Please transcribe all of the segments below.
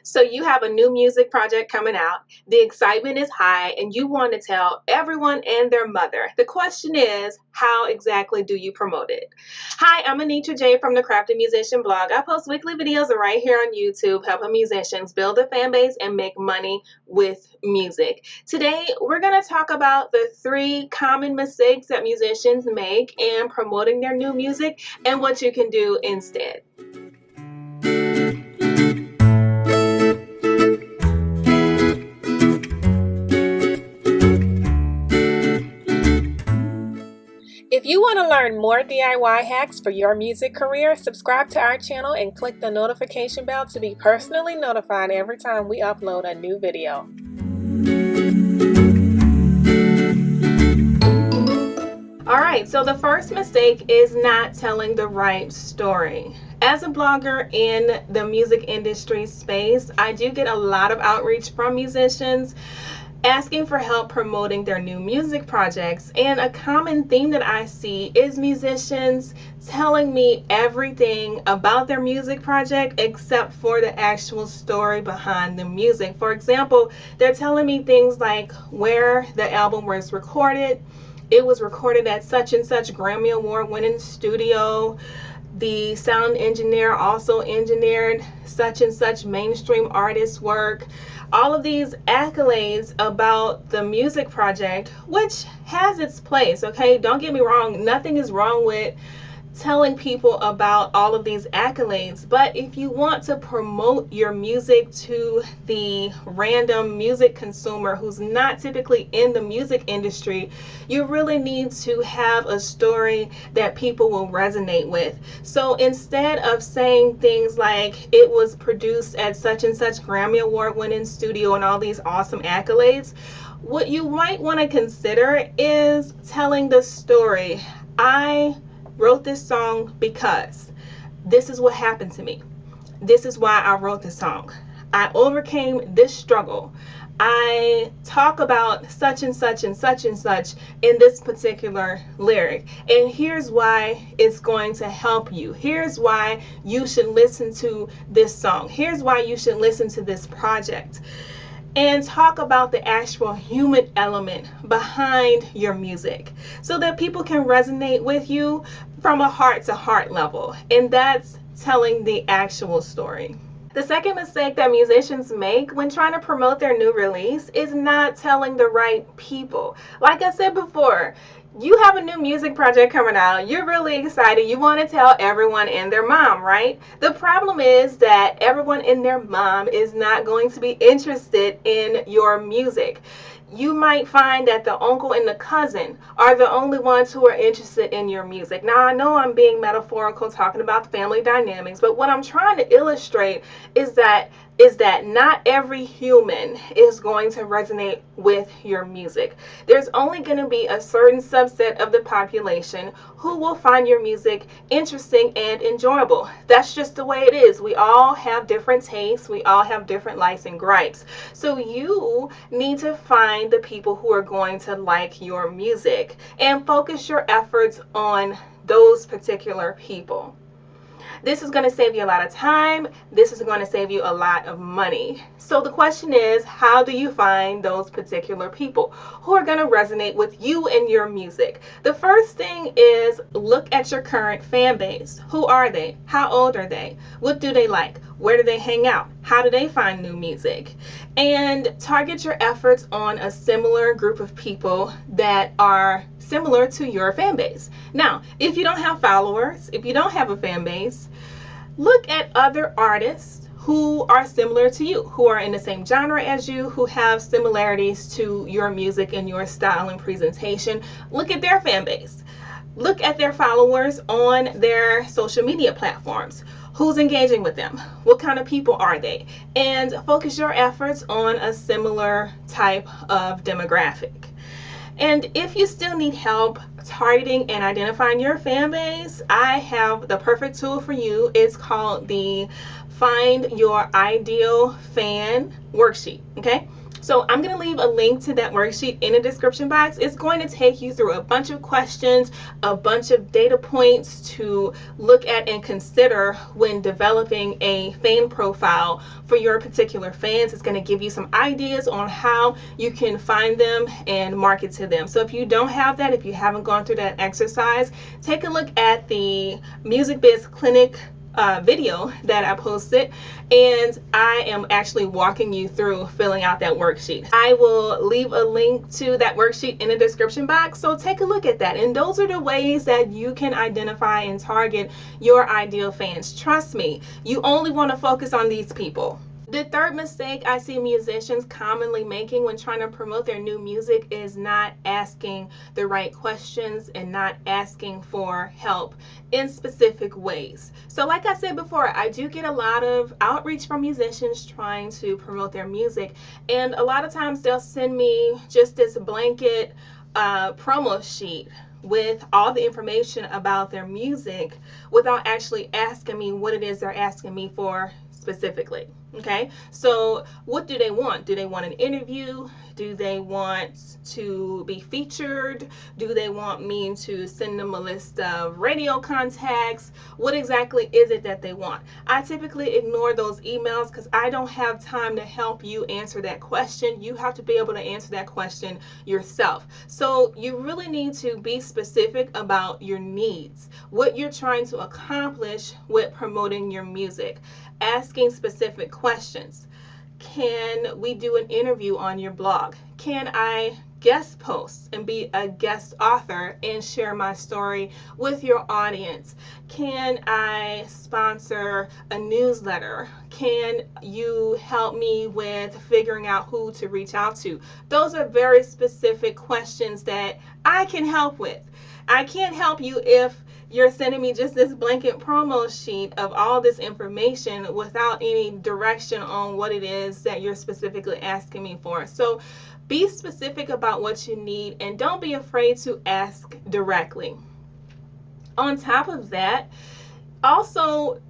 So you have a new music project coming out, the excitement is high, and you want to tell everyone and their mother. The question is, how exactly do you promote it? Hi, I'm Anitra J from the Crafty Musician blog. I post weekly videos right here on YouTube helping musicians build a fan base and make money with music. Today, we're going to talk about the 3 common mistakes that musicians make in promoting their new music and what you can do instead. If you want to learn more DIY hacks for your music career, subscribe to our channel and click the notification bell to be personally notified every time we upload a new video. Alright, so the first mistake is not telling the right story. As a blogger in the music industry space, I do get a lot of outreach from musicians asking for help promoting their new music projects, and a common theme that I see is musicians telling me everything about their music project except for the actual story behind the music. For example, they're telling me things like where the album was recorded. It was recorded at such and such Grammy Award winning studio. The sound engineer also engineered such and such mainstream artist work. All of these accolades about the music project, which has its place, okay? Don't get me wrong, nothing is wrong with telling people about all of these accolades, but if you want to promote your music to the random music consumer who's not typically in the music industry, you really need to have a story that people will resonate with. So instead of saying things like it was produced at such and such Grammy Award winning studio and all these awesome accolades, what you might want to consider is telling the story. I wrote this song because this is what happened to me. This is why I wrote this song. I overcame this struggle. I talk about such and such and such and such in this particular lyric. And here's why it's going to help you. Here's why you should listen to this song. Here's why you should listen to this project. And talk about the actual human element behind your music so that people can resonate with you from a heart-to-heart level. And that's telling the actual story. The second mistake that musicians make when trying to promote their new release is not telling the right people. Like I said before, you have a new music project coming out, you're really excited, you want to tell everyone and their mom, right? The problem is that everyone and their mom is not going to be interested in your music. You might find that the uncle and the cousin are the only ones who are interested in your music. Now, I know I'm being metaphorical talking about the family dynamics, but what I'm trying to illustrate is that not every human is going to resonate with your music. There's only going to be a certain subset of the population who will find your music interesting and enjoyable. That's just the way it is. We all have different tastes. We all have different likes and gripes. So you need to find the people who are going to like your music and focus your efforts on those particular people. This is going to save you a lot of time. This is going to save you a lot of money. So the question is, how do you find those particular people who are going to resonate with you and your music? The first thing is look at your current fan base. Who are they? How old are they? What do they like? Where do they hang out? How do they find new music? And target your efforts on a similar group of people that are similar to your fan base. Now, if you don't have followers, if you don't have a fan base, look at other artists who are similar to you, who are in the same genre as you, who have similarities to your music and your style and presentation. Look at their fan base. Look at their followers on their social media platforms. Who's engaging with them? What kind of people are they? And focus your efforts on a similar type of demographic. And if you still need help targeting and identifying your fan base, I have the perfect tool for you. It's called the Find Your Ideal Fan worksheet. Okay? So I'm going to leave a link to that worksheet in the description box. It's going to take you through a bunch of questions, a bunch of data points to look at and consider when developing a fan profile for your particular fans. It's going to give you some ideas on how you can find them and market to them. So if you don't have that, if you haven't gone through that exercise, take a look at the Music Biz Clinic video that I posted, and I am actually walking you through filling out that worksheet. I will leave a link to that worksheet in the description box, so take a look at that. And those are the ways that you can identify and target your ideal fans. Trust me, you only want to focus on these people. The third mistake I see musicians commonly making when trying to promote their new music is not asking the right questions and not asking for help in specific ways. So like I said before, I do get a lot of outreach from musicians trying to promote their music, and a lot of times they'll send me just this blanket promo sheet with all the information about their music without actually asking me what it is they're asking me for specifically. Okay, so what do they want? Do they want an interview? Do they want to be featured? Do they want me to send them a list of radio contacts? What exactly is it that they want? I typically ignore those emails because I don't have time to help you answer that question. You have to be able to answer that question yourself. So you really need to be specific about your needs, what you're trying to accomplish with promoting your music. Asking specific questions. Can we do an interview on your blog? Can I guest post and be a guest author and share my story with your audience? Can I sponsor a newsletter? Can you help me with figuring out who to reach out to? Those are very specific questions that I can help with. I can't help you if you're sending me just this blanket promo sheet of all this information without any direction on what it is that you're specifically asking me for. So be specific about what you need and don't be afraid to ask directly. On top of that, also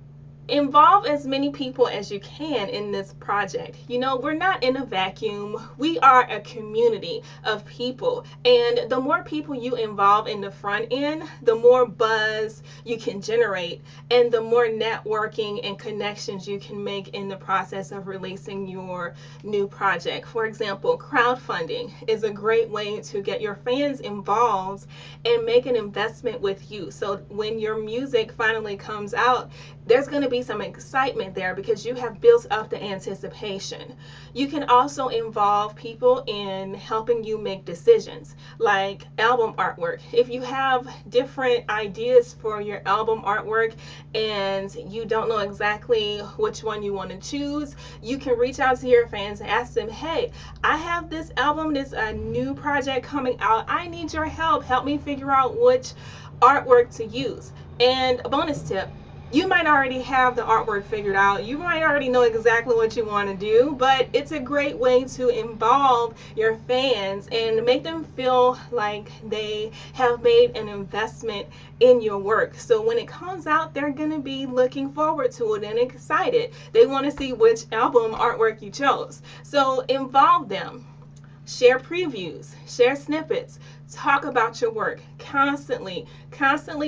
involve as many people as you can in this project. You know, we're not in a vacuum. We are a community of people, and the more people you involve in the front end, the more buzz you can generate and the more networking and connections you can make in the process of releasing your new project. For example, crowdfunding is a great way to get your fans involved and make an investment with you. So when your music finally comes out, there's going to be some excitement there because you have built up the anticipation. You can also involve people in helping you make decisions, like album artwork. If you have different ideas for your album artwork and you don't know exactly which one you want to choose, you can reach out to your fans and ask them, hey, I have this album, this new project coming out. I need your help. Help me figure out which artwork to use. And a bonus tip, you might already have the artwork figured out. You might already know exactly what you want to do, but it's a great way to involve your fans and make them feel like they have made an investment in your work. So when it comes out, they're going to be looking forward to it and excited. They want to see which album artwork you chose. So involve them. Share previews, share snippets, talk about your work constantly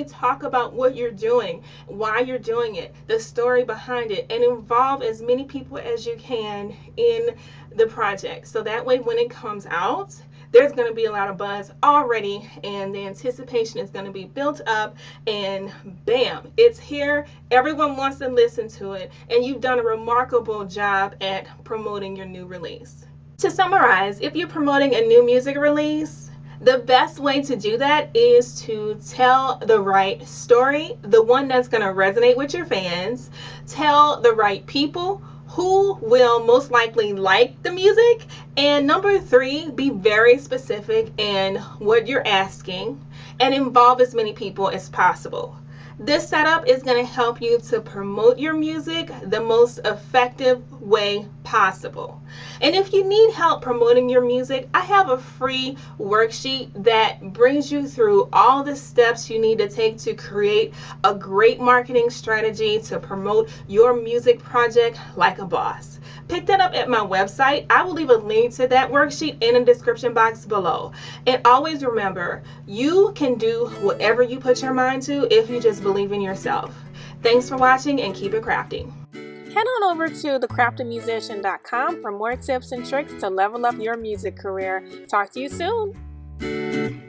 talk about what you're doing, why you're doing it, the story behind it, and involve as many people as you can in the project. So that way when it comes out, there's going to be a lot of buzz already and the anticipation is going to be built up, and bam, it's here. Everyone wants to listen to it, and you've done a remarkable job at promoting your new release. To summarize, if you're promoting a new music release, the best way to do that is to tell the right story, the one that's going to resonate with your fans. Tell the right people who will most likely like the music. And number 3, be very specific in what you're asking and involve as many people as possible. This setup is going to help you to promote your music the most effective way possible. And if you need help promoting your music, I have a free worksheet that brings you through all the steps you need to take to create a great marketing strategy to promote your music project like a boss. Pick that up at my website. I will leave a link to that worksheet in the description box below. And always remember, you can do whatever you put your mind to if you just believe in yourself. Thanks for watching and keep it crafty. Head on over to thecraftymusician.com for more tips and tricks to level up your music career. Talk to you soon.